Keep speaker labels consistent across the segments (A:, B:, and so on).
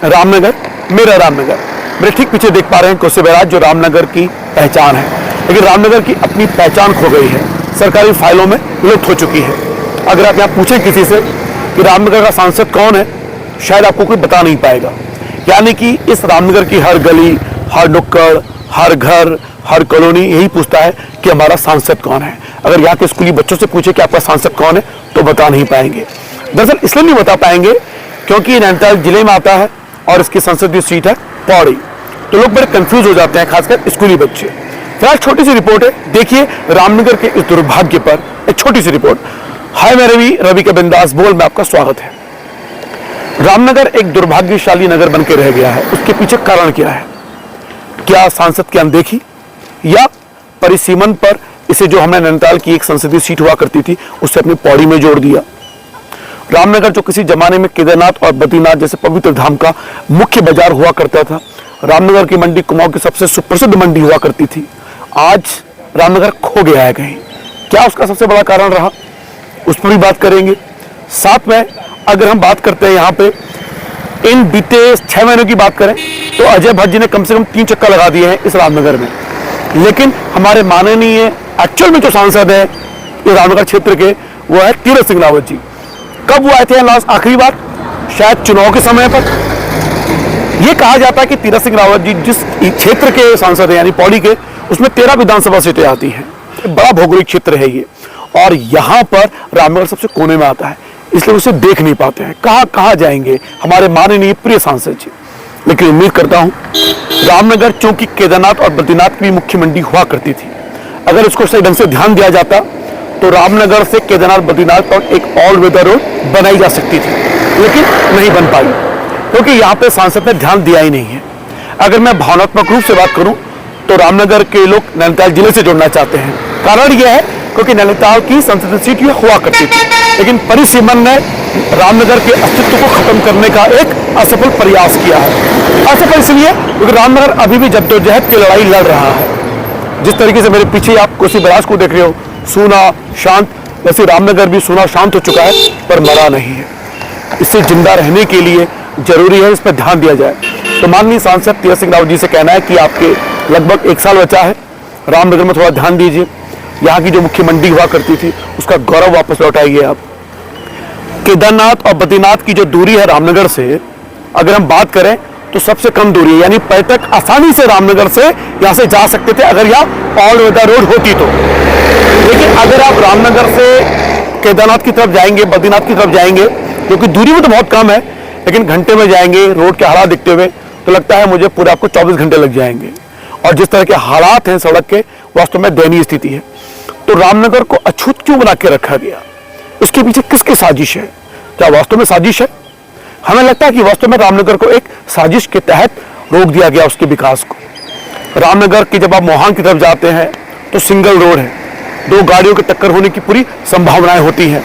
A: रामनगर, मेरा रामनगर। मेरे ठीक पीछे देख पा रहे हैं कोसी बैराज, जो रामनगर की पहचान है, लेकिन रामनगर की अपनी पहचान खो गई है, सरकारी फाइलों में लुप्त हो चुकी है। अगर आप यहाँ पूछें किसी से कि रामनगर का सांसद कौन है, शायद आपको कोई बता नहीं पाएगा। यानी कि इस रामनगर की हर गली, हर नुक्कड़, हर घर, हर कॉलोनी यही पूछता है कि हमारा सांसद कौन है। अगर यहाँ के स्कूली बच्चों से पूछे कि आपका सांसद कौन है तो बता नहीं पाएंगे। दरअसल इसलिए नहीं बता पाएंगे क्योंकि नैनीताल जिले में आता है और इसकी संसदीय सीट है पौड़ी, तो लोग बड़े कंफ्यूज हो जाते हैं, खासकर स्कूली बच्चे। फिलहाल छोटी सी रिपोर्ट है, देखिए रामनगर के इस दुर्भाग्य पर एक छोटी सी रिपोर्ट। हाय मैं रवि के बिंदास बोल में आपका स्वागत है। रामनगर एक दुर्भाग्यशाली नगर बन के रह गया है, उसके पीछे कारण क्या है? क्या सांसद की अनदेखी या परिसीमन पर इसे जो हमने नैनीताल की एक संसदीय सीट हुआ करती थी उससे अपनी पौड़ी में जोड़ दिया? रामनगर जो किसी जमाने में केदारनाथ और बद्रीनाथ जैसे पवित्र धाम का मुख्य बाजार हुआ करता था, रामनगर की मंडी कुमाऊं की सबसे सुप्रसिद्ध मंडी हुआ करती थी, आज रामनगर खो गया है कहीं। क्या उसका सबसे बड़ा कारण रहा, उस पर भी बात करेंगे। साथ में अगर हम बात करते हैं यहाँ पे इन बीते 6 महीनों की बात करें तो अजय भट्ट जी ने कम से कम 3 चक्कर लगा दिए हैं इस रामनगर में, लेकिन हमारे माननीय एक्चुअल में जो सांसद है इस रामनगर क्षेत्र के वो है तीरथ सिंह रावत जी। कब वो आए थे लास्ट आखिरी बार? शायद चुनाव के समय पर। यह कहा जाता है कि तीरथ सिंह रावत जी जिस क्षेत्र के सांसद है यानी पौड़ी के, उसमें 13 विधानसभा सीटें आती हैं, बड़ा भौगोलिक क्षेत्र है ये, और यहाँ पर रामनगर सबसे कोने में आता है, इसलिए उसे देख नहीं पाते हैं। कहाँ जाएंगे हमारे माननीय प्रिय सांसद जी। लेकिन उम्मीद करता हूँ रामनगर चूंकि केदारनाथ और बद्रीनाथ की मुख्य मंडी हुआ करती थी, अगर इसको सही ढंग से ध्यान दिया जाता तो रामनगर से केदारनाथ बद्रीनाथ पर एक ऑल वेदर रोड बनाई जा सकती थी, लेकिन नहीं बन पाई क्योंकि यहाँ पे सांसद ने ध्यान दिया ही नहीं है। अगर मैं भावनात्मक रूप से बात करूं तो रामनगर के लोग नैनीताल जिले से जुड़ना चाहते हैं। कारण यह है क्योंकि नैनीताल की संसदीय सीट ये हुआ करती थी, लेकिन परिसीमन ने रामनगर के अस्तित्व को खत्म करने का एक असफल प्रयास किया है। असफल इसलिए क्योंकि रामनगर अभी भी जद्दोजहद की लड़ाई लड़ रहा है। जिस तरीके से मेरे पीछे आप कोसी बैराज को देख रहे हो, सूना शांत, वैसे रामनगर भी सूना शांत हो चुका है, पर मरा नहीं है। इससे जिंदा रहने के लिए जरूरी है इस पर ध्यान दिया जाए। तो माननीय सांसद तीरथ सिंह रावत जी से कहना है कि आपके लगभग 1 साल बचा है, रामनगर में थोड़ा ध्यान दीजिए। यहाँ की जो मुख्य मंडी हुआ करती थी उसका गौरव वापस लौटाइए आप। केदारनाथ और बद्रीनाथ की जो दूरी है रामनगर से, अगर हम बात करें तो सबसे कम दूरी है, यानी पर्यटक आसानी से रामनगर से यहाँ से जा सकते थे अगर यहाँ ऑल वेदर रोड होती तो। लेकिन अगर आप रामनगर से केदारनाथ की तरफ जाएंगे, बद्रीनाथ की तरफ जाएंगे, क्योंकि दूरी में तो बहुत कम है, लेकिन घंटे में जाएंगे रोड के हालात देखते हुए तो लगता है मुझे पूरे आपको 24 घंटे लग जाएंगे। और जिस तरह के हालात हैं सड़क के, वास्तव में दयनीय स्थिति है। तो रामनगर को अछूत क्यों बना के रखा गया? इसके पीछे किसकी साजिश है? क्या वास्तव में साजिश है? हमें लगता है कि वास्तव में रामनगर को एक साजिश के तहत रोक दिया गया उसके विकास को। रामनगर की जब आप मोहान की तरफ जाते हैं तो सिंगल रोड है, 2 गाड़ियों की टक्कर होने की पूरी संभावनाएं होती हैं।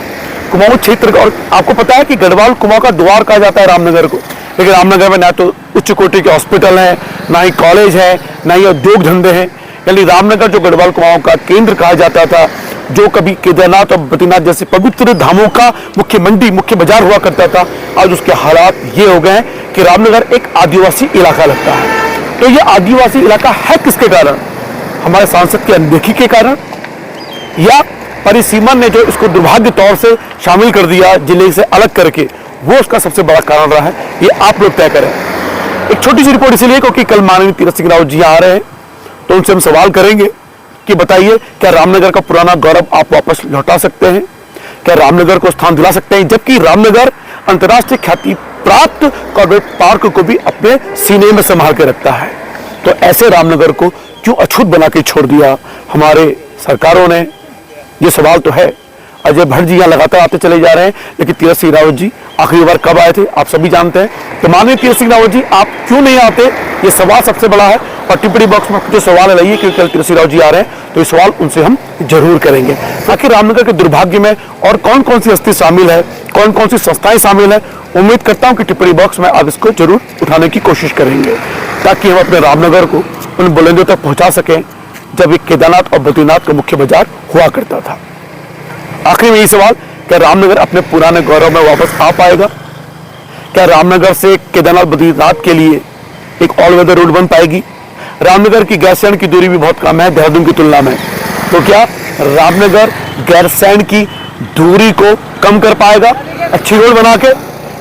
A: कुमाऊं क्षेत्र का, और आपको पता है कि गढ़वाल कुमाऊं का द्वार कहा जाता है रामनगर को, लेकिन रामनगर में ना तो उच्च कोटि के हॉस्पिटल है, ना ही कॉलेज है, ना ही उद्योग धंधे हैं। यानी रामनगर जो गढ़वाल कुमाऊं का केंद्र कहा जाता था, जो कभी केदारनाथ और बद्रीनाथ जैसे पवित्र धामों का मुख्य मंडी, मुख्य बाजार हुआ करता था, आज उसके हालात ये हो गए हैं कि रामनगर एक आदिवासी इलाका लगता है। तो ये आदिवासी इलाका है किसके कारण? हमारे सांसद की अनदेखी के कारण, या परिसीमन ने जो इसको दुर्भाग्य तौर से शामिल कर दिया जिले से अलग करके, वो उसका सबसे बड़ा कारण रहा है? ये आप लोग तय करें। एक छोटी सी रिपोर्ट इसलिए क्योंकि कल माननीय तीरथ सिंह रावत जी आ रहे हैं, तो उनसे हम सवाल करेंगे कि बताइए क्या रामनगर का पुराना गौरव आप वापस लौटा सकते हैं? क्या रामनगर को स्थान दिला सकते हैं? जबकि रामनगर अंतर्राष्ट्रीय ख्याति प्राप्त कॉर्बेट पार्क को भी अपने सीने में संभाल के रखता है। तो ऐसे रामनगर को क्यों अछूत बना के छोड़ दिया हमारे सरकारों ने? ये सवाल तो है। अजय भट्ट जी यहाँ लगातार आते चले जा रहे हैं, लेकिन तीरथ सिंह रावत जी आखिरी बार कब आए थे आप सभी जानते हैं। तो माननीय तीरथ सिंह रावत जी आप क्यों नहीं आते, ये सवाल सबसे बड़ा है। और टिप्पणी बॉक्स में जो सवाल लाइए, क्योंकि कल तीरथ सिंह रावत जी आ रहे हैं तो ये सवाल उनसे हम जरूर करेंगे। आखिर रामनगर के दुर्भाग्य में और कौन कौन सी हस्ती शामिल है, कौन कौन सी संस्थाएं शामिल है, उम्मीद करता हूं कि टिप्पणी बॉक्स में आप इसको जरूर उठाने की कोशिश करेंगे, ताकि हम अपने रामनगर को उन बुलंदियों तक पहुंचा सकें जब एक केदारनाथ और बद्रीनाथ का मुख्य बाजार हुआ करता था। आखिर में यही सवाल, क्या रामनगर अपने पुराने गौरव में वापस आ पाएगा? क्या रामनगर से केदारनाथ बद्रीनाथ के लिए एक ऑल वेदर रोड बन पाएगी? रामनगर की गैरसैंण की दूरी भी बहुत कम है देहरादून की तुलना में, तो क्या रामनगर गैरसैंण की दूरी को कम कर पाएगा अच्छी रोड बना के?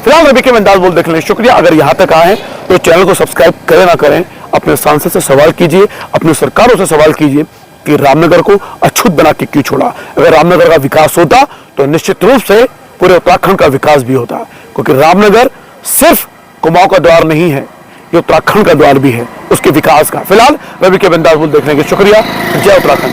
A: फिलहाल रवि के अंदाज बोल देख लें। शुक्रिया। अगर यहां तक आए तो चैनल को सब्सक्राइब करें ना करें, अपने सांसद से सवाल कीजिए, अपनी सरकारों से सवाल कीजिए कि रामनगर को अछूत बना के क्यों छोड़ा। अगर रामनगर का विकास होता तो निश्चित रूप से पूरे उत्तराखंड का विकास भी होता, क्योंकि रामनगर सिर्फ कुमाऊं का द्वार नहीं है, ये उत्तराखंड का द्वार भी है उसके विकास का। फिलहाल रवि के अंदाज बोल देखने के शुक्रिया। जय उत्तराखंड।